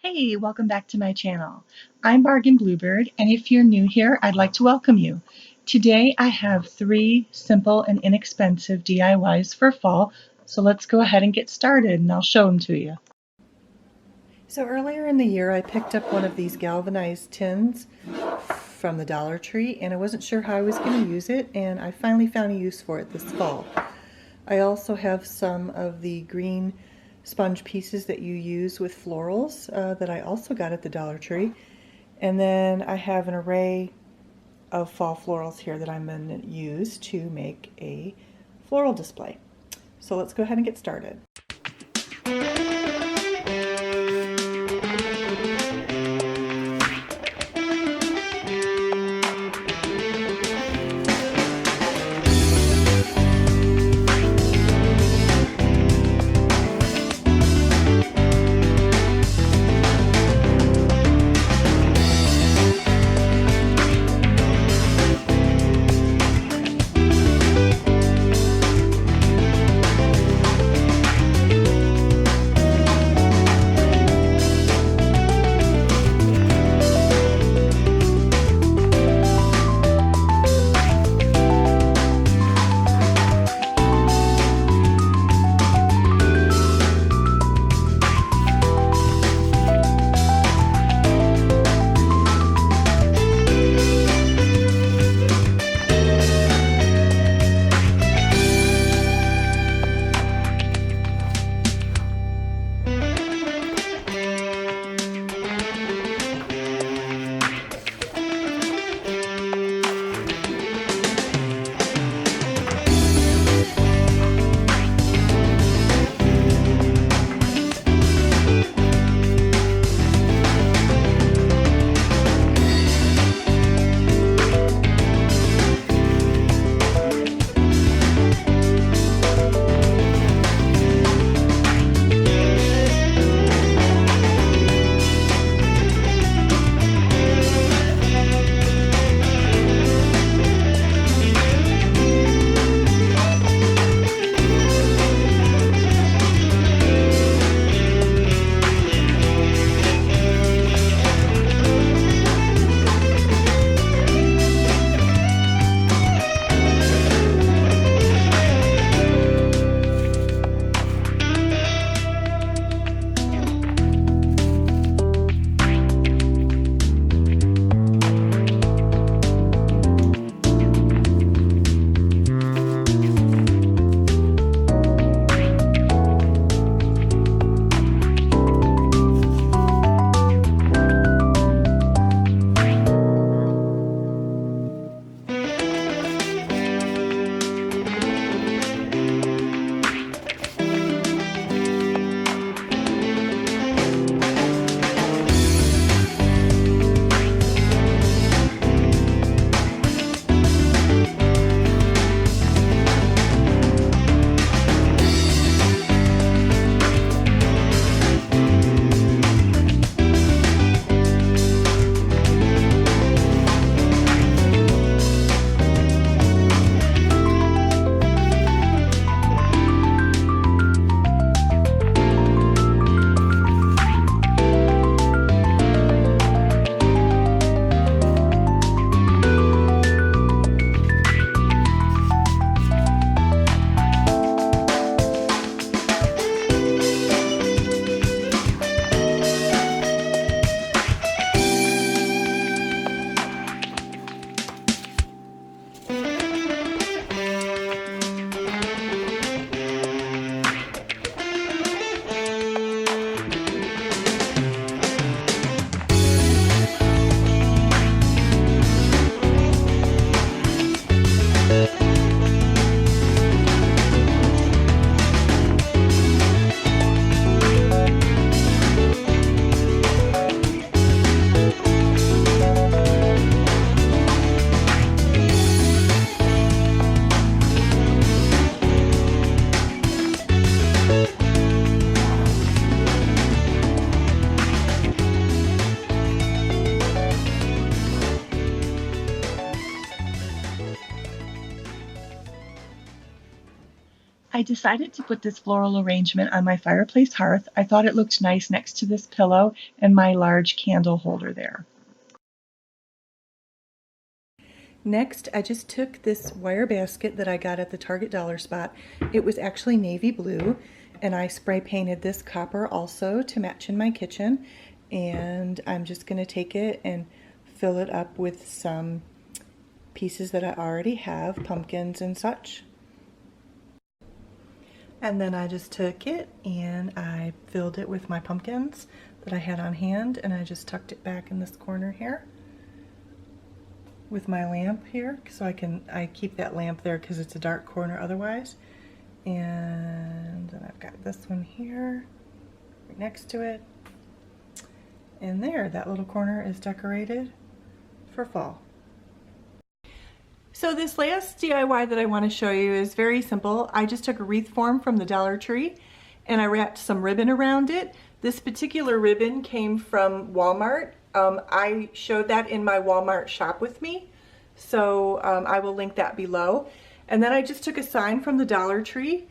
Hey, welcome back to my channel. I'm Bargain Bluebird, and if you're new here, I'd like to welcome you. Today I have 3 simple and inexpensive DIYs for fall, so let's go ahead and get started and I'll show them to you. So earlier in the year I picked up one of these galvanized tins from the Dollar Tree, and I wasn't sure how I was going to use it, and I finally found a use for it this fall. I also have some of the green sponge pieces that you use with florals that I also got at the Dollar Tree. And then I have an array of fall florals here that I'm going to use to make a floral display. So let's go ahead and get started. I decided to put this floral arrangement on my fireplace hearth. I thought it looked nice next to this pillow and my large candle holder there. Next, I just took this wire basket that I got at the Target dollar spot. It was actually navy blue, and I spray painted this copper also to match in my kitchen. And I'm just going to take it and fill it up with some pieces that I already have, pumpkins and such. And then I just took it and I filled it with my pumpkins that I had on hand, and I just tucked it back in this corner here with my lamp here, so I keep that lamp there because it's a dark corner otherwise. And then I've got this one here right next to it, and there, that little corner is decorated for fall. So this last DIY that I want to show you is very simple. I just took a wreath form from the Dollar Tree and I wrapped some ribbon around it. This particular ribbon came from Walmart. I showed that in my Walmart shop with me, so I will link that below. And then I just took a sign from the Dollar Tree,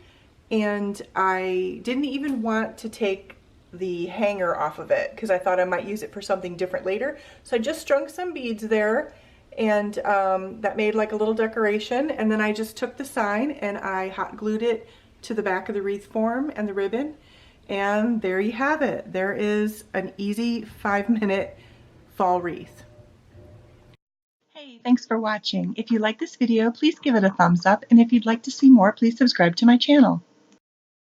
and I didn't even want to take the hanger off of it because I thought I might use it for something different later. So I just strung some beads there, and that made like a little decoration. And then I just took the sign and I hot glued it to the back of the wreath form and the ribbon, and there you have it. There is an easy 5-minute fall wreath. Hey, thanks for watching. If you like this video, please give it a thumbs up, and if you'd like to see more, please subscribe to my channel.